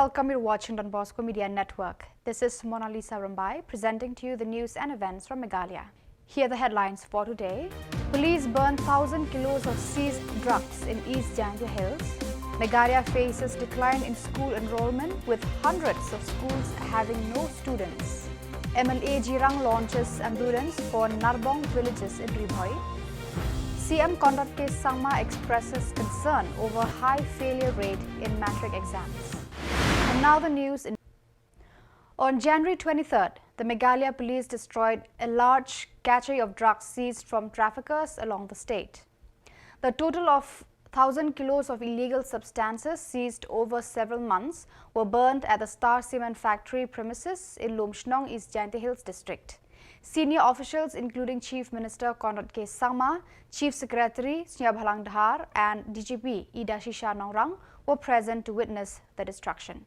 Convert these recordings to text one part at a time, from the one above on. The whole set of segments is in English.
welcome. You're watching Donbosco Media Network. This is Mona Lisa Rambai presenting to you the news and events from Meghalaya. Here are the headlines for today. Police burn 1,000 kilos of seized drugs in East Jantia Hills. Meghalaya faces decline in school enrollment with hundreds of schools having no students. MLA Jirang launches ambulance for Narbong villages in Ribhoi. CM Conduct K. Samla expresses concern over high failure rate in matric exams. And now the news. On January 23rd, the Meghalaya police destroyed a large cache of drugs seized from traffickers along the state. The total of 1,000 kilos of illegal substances seized over several months were burnt at the Star Cement Factory premises in Shillong, East Jantia Hills district. Senior officials including Chief Minister Conduct K. Samla, Chief Secretary Bhalang Dhar and DGP Ida Shisha Nongrang were present to witness the destruction.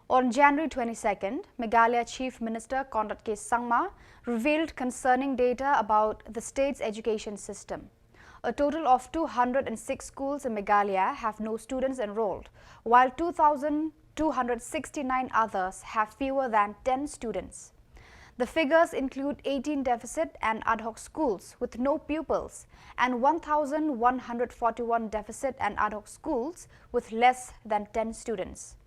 On January 22nd, Meghalaya Chief Minister Conduct K. Samla revealed concerning data about the state's education system. A total of 206 schools in Meghalaya have no students enrolled, while 2,269 others have fewer than 10 students. The figures include 18 deficit and ad hoc schools with no pupils and 1,141 deficit and ad hoc schools with less than 10 students.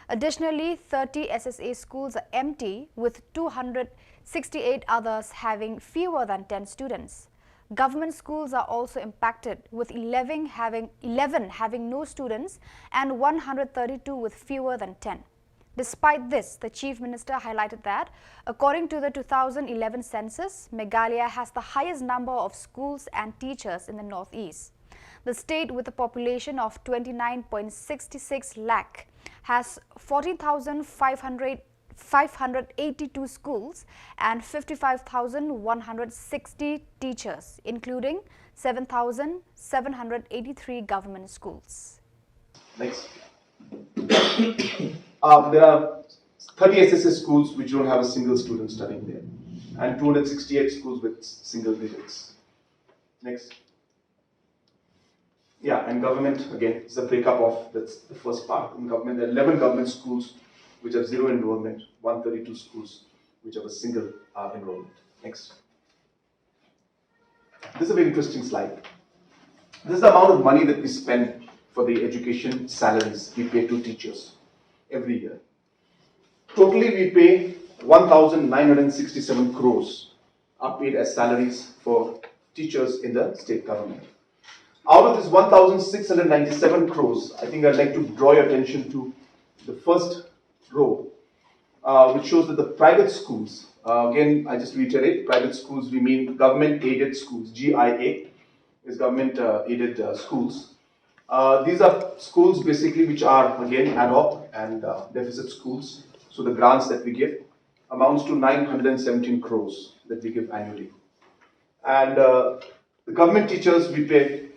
Additionally, 30 SSA schools are empty with 268 others having fewer than 10 students. Government schools are also impacted with 11 having no students and 132 with fewer than 10. Despite this, the Chief Minister highlighted that, according to the 2011 census, Meghalaya has the highest number of schools and teachers in the northeast. The state, with a population of 29.66 lakh, has 14,582 schools and 55,160 teachers, including 7,783 government schools. Next. There are 30 SSS schools which don't have a single student studying there, and 268 schools with single digits. Next. Yeah, and government, again, it's a breakup of, that's the first part. In government, there are 11 government schools which have zero enrollment, 132 schools which have a single enrollment. Next. This is a very interesting slide. This is the amount of money that we spend for the education salaries we pay to teachers every year. Totally, we pay 1,967 crores are paid as salaries for teachers in the state government. Out of this 1,697 crores, I think I'd like to draw your attention to the first row, which shows that the private schools, again, I just reiterate, private schools, we mean government aided schools, GIA is government aided schools. These are schools basically which are again ad hoc and deficit schools. So the grants that we give amounts to 917 crores that we give annually. And the government teachers we pay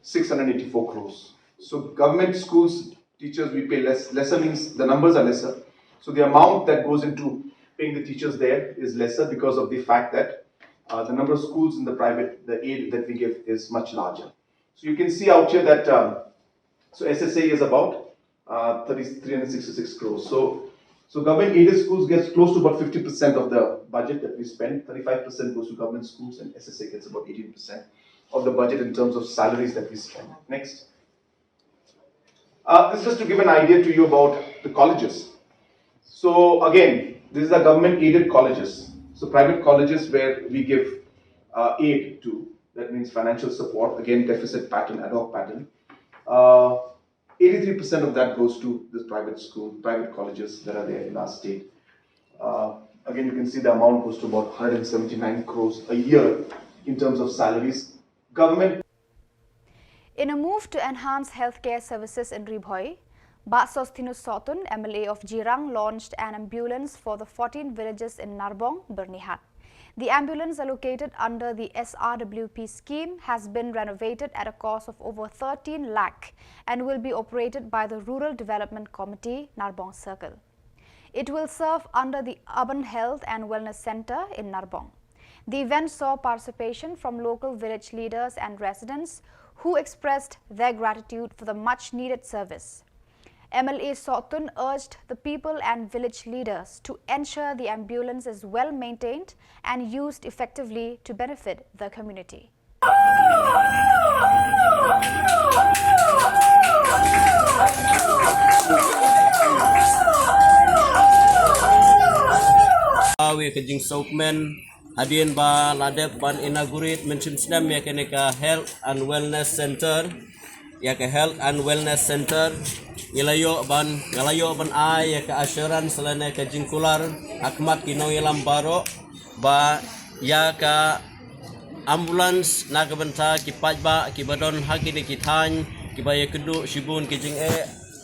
684 crores. So government schools teachers we pay lesser means the numbers are lesser. So the amount that goes into paying the teachers there is lesser because of the fact that the number of schools in the private, the aid that we give is much larger. So you can see out here that so SSA is about 366 crores. So government aided schools gets close to about 50% of the budget that we spend. 35% goes to government schools and SSA gets about 18% of the budget in terms of salaries that we spend. Next. This is just to give an idea to you about the colleges. So again, these are government aided colleges. So private colleges where we give aid to, that means financial support, again deficit pattern, ad hoc pattern. 83% of that goes to this private school, private colleges that are there in our state. Again, you can see the amount goes to about 179 crores a year in terms of salaries. Government. In a move to enhance healthcare services in Ribhoi, Sostinus Sotun, MLA of Jirang, launched an ambulance for the 14 villages in Narbong, Bernihat. The ambulance allocated under the SRWP scheme has been renovated at a cost of over 13 lakh and will be operated by the Rural Development Committee, Narbong Circle. It will serve under the Urban Health and Wellness Center in Narbong. The event saw participation from local village leaders and residents who expressed their gratitude for the much-needed service. MLA Sotun urged the people and village leaders to ensure the ambulance is well maintained and used effectively to benefit the community. We kajing soapmen hadin ba ladep ban inaugurate mention snam ya ka health and wellness center ya ka health and wellness center ngalayo ban ay ya ka assurance selene ka jingkular akmat kino yalam baro ba ya ka ambulance na ka benta ki pajba ki badon hakini ki than ki ba ya kedu shibun ki jing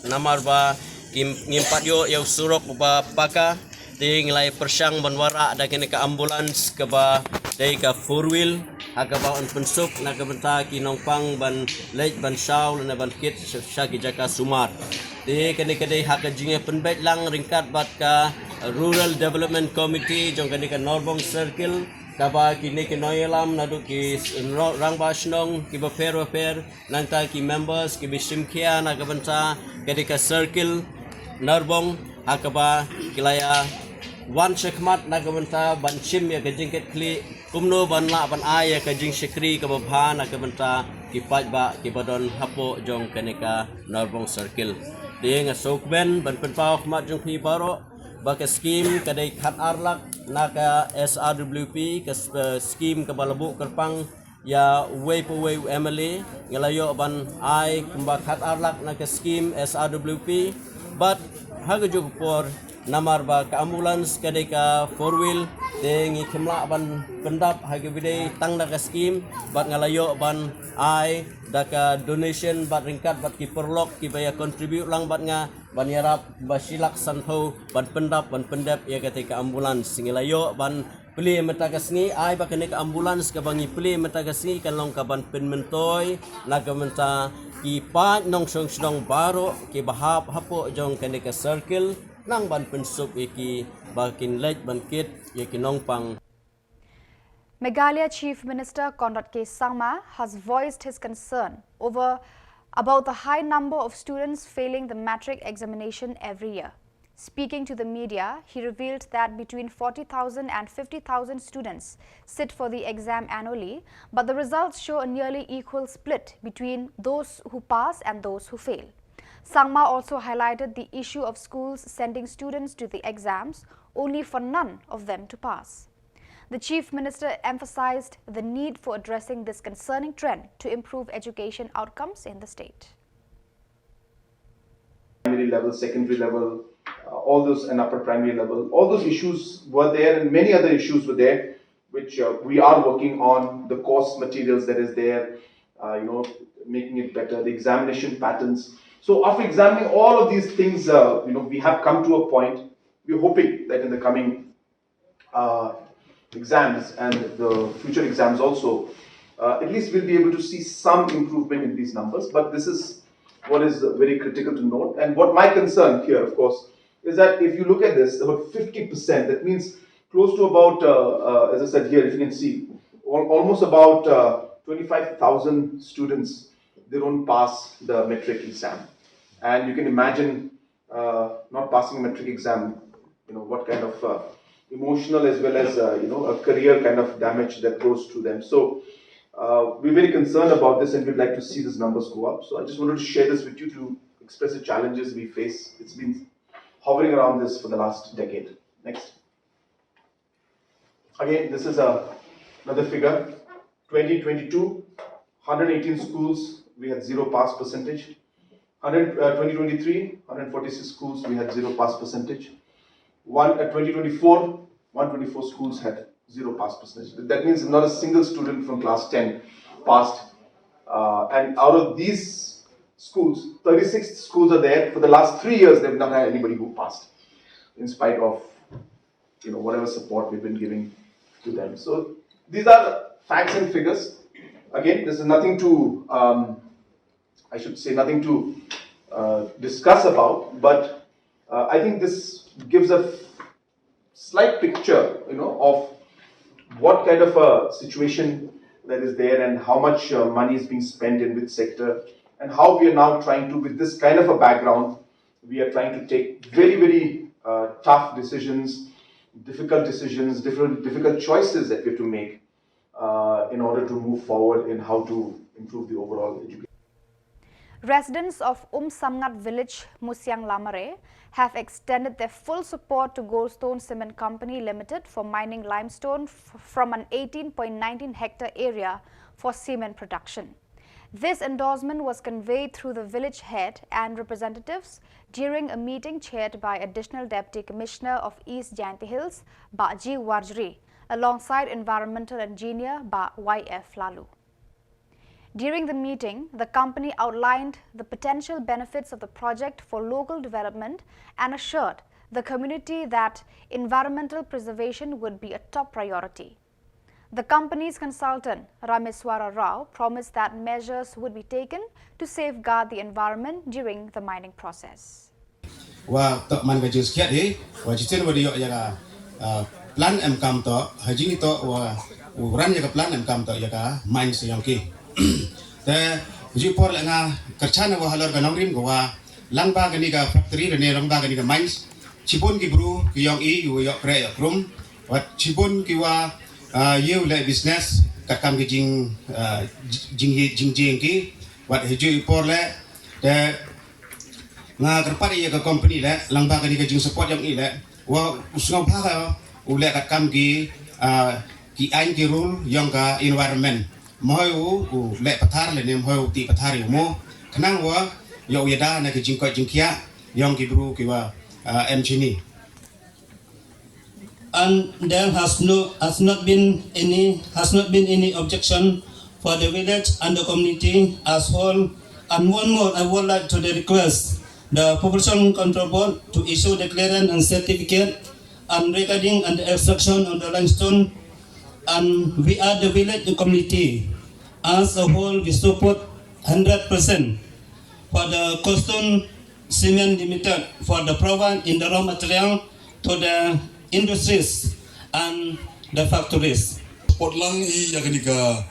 namar ba ngimpat yo ya surok ba paka ting lai persang banwara da kene ka ambulance ka ba dai ka four wheel aga ba on pensuk na ka benta ki nongpang ban lej ban saw na ban kit sa ki jaka sumar de kene ka dai hak jinge penbet lang ringkat bat ka Rural Development Committee jong kene ka Narbong Circle ka ba kini ki noyelam nadu ki rangba snong ki ba fair nang ta ki members ki bisimkia na ka benta kene ka circle Narbong hakaba kilaya wan sekmat na kabenta banchim ya kajing kli kumno banla ban ay kajing sekri kababha na kabenta kipaj ba kibadon hapo jong kaneka Narbong Circle ding sokben ban penpau khmat jong phi baro ba ka scheme kadai khat arlak na ka SRWP ka scheme ka balabu kerpang ya way po way MLA ngalayo ban ay kumba khat arlak na ka scheme SRWP but haga jog por namar ba ka ambulance kadai ka four wheel ding ikemla ban pendap haga bidai tang da ka scheme bat ngalayo ban ai da ka donation bat ringkat bat ki perlok ki baya contribute lang bat nga ban yarap ba silak sanho ban pendap ban pendap ya kadai ka ambulance ngalayo ban peli metagasni ai ba kene ka ambulance ka bangi peli metagasni kan long ka ban penmentoy na ka menta ki pa nong song baro ki bahap hapo jong kene ka circle nang ban pensup iki bakin lej ban kit yaki nongpang. Meghalaya Chief Minister Conrad K. Samla has voiced his concern about the high number of students failing the matric examination every year. Speaking to the media, he revealed that between 40,000 and 50,000 students sit for the exam annually, but the results show a nearly equal split between those who pass and those who fail. Samla also highlighted the issue of schools sending students to the exams only for none of them to pass. The Chief Minister emphasized the need for addressing this concerning trend to improve education outcomes in the state. Primary level, secondary level, all those, and upper primary level, all those issues were there, and many other issues were there, which we are working on. The course materials that is there, making it better, the examination patterns. So after examining all of these things, we have come to a point. We're hoping that in the coming exams and the future exams also, at least we'll be able to see some improvement in these numbers. But this is what is very critical to note. And what my concern here, of course, is that if you look at this, about 50%, that means close to about, as I said here, if you can see, almost about 25,000 students, they don't pass the metric exam. And you can imagine not passing a metric exam, what kind of emotional as well as, a career kind of damage that goes to them. So we're very concerned about this, and we'd like to see these numbers go up. So I just wanted to share this with you to express the challenges we face. It's been hovering around this for the last decade. Next. Again, this is another figure. 2022, 118 schools, we had 0 pass percentage. 2023, 146 schools, we had 0 pass percentage. 2024, 124 schools had 0 pass percentage. That means not a single student from class 10 passed. And out of these schools, 36 schools are there. For the last 3 years, they've not had anybody who passed, in spite of whatever support we've been giving to them. So these are facts and figures. Again, this is nothing to, nothing to discuss about, but I think this gives a slight picture, of what kind of a situation that is there and how much money is being spent in which sector, and how we are now trying to, with this kind of a background, we are trying to take very, very tough decisions, difficult choices that we have to make in order to move forward in how to improve the overall education. Residents of Samngat village, Musiang Lamare, have extended their full support to Goldstone Cement Company Limited for mining limestone from an 18.19 hectare area for cement production. This endorsement was conveyed through the village head and representatives during a meeting chaired by Additional Deputy Commissioner of East Jainti Hills, Ba G. Warjri, alongside Environmental Engineer Ba Y.F. Lalu. During the meeting, the company outlined the potential benefits of the project for local development and assured the community that environmental preservation would be a top priority. The company's consultant, Rameswara Rao, promised that measures would be taken to safeguard the environment during the mining process. Plan MKM to haji to uran jaga plan MKM to jaga mine seyongki. Te haji por lenga kerjaan wa halor ganongrim gua langba gani ga factory dan langba gani ga mines cibun ki bru ki yong I yu yok kre yok rum wat cibun ki wa yu le business kakam ki jing ki wat haji por le te nga kerpat iya ga company le langba gani ga jing support yang I le wa usngau pha ule kakam ki ain ki rule yang ka environment moi u le pathar le nem hoi ti pathar yu mo khnang wa yo yada na ki jingko jingkia yang ki bru ki wa engineer. And there has not been any objection for the village and the community as whole. And one more, I would like to request the Population Control Board to issue the clearance and certificate and regarding and the extraction of the limestone, and we are the village community as a whole, we support 100% for the Goldstone Cement Limited for the provide in the raw material to the industries and the factories. Support lang I yaganika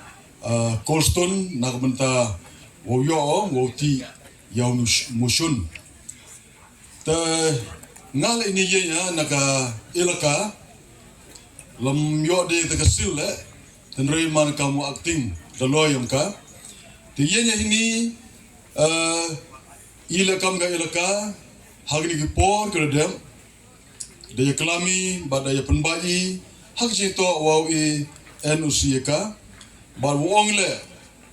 Goldstone nagbenta woyo woti yaw mushun. The ngal ini ya naga ilaka lam yo de kasil le tenrei man kamu acting the loyam ka tiyenya ini ilakam ga ilaka hagni ki por kedem de klami badaya penbai hak jito wau I NEHU bar wong le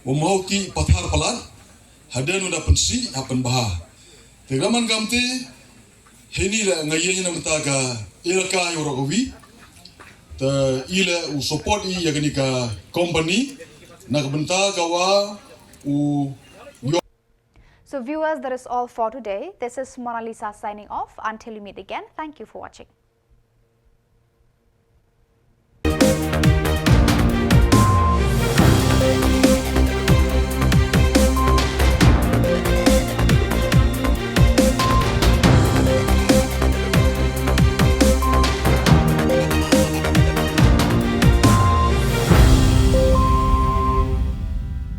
wo mau ti pathar palan haden udah pensi hapen bah tegaman gamti hini le ngaye na mtaga ilaka yorowi te ile u support I yaganika company nak bentaga wa u. So viewers, that is all for today. This is Mona Lisa signing off. Until we meet again, thank you for watching.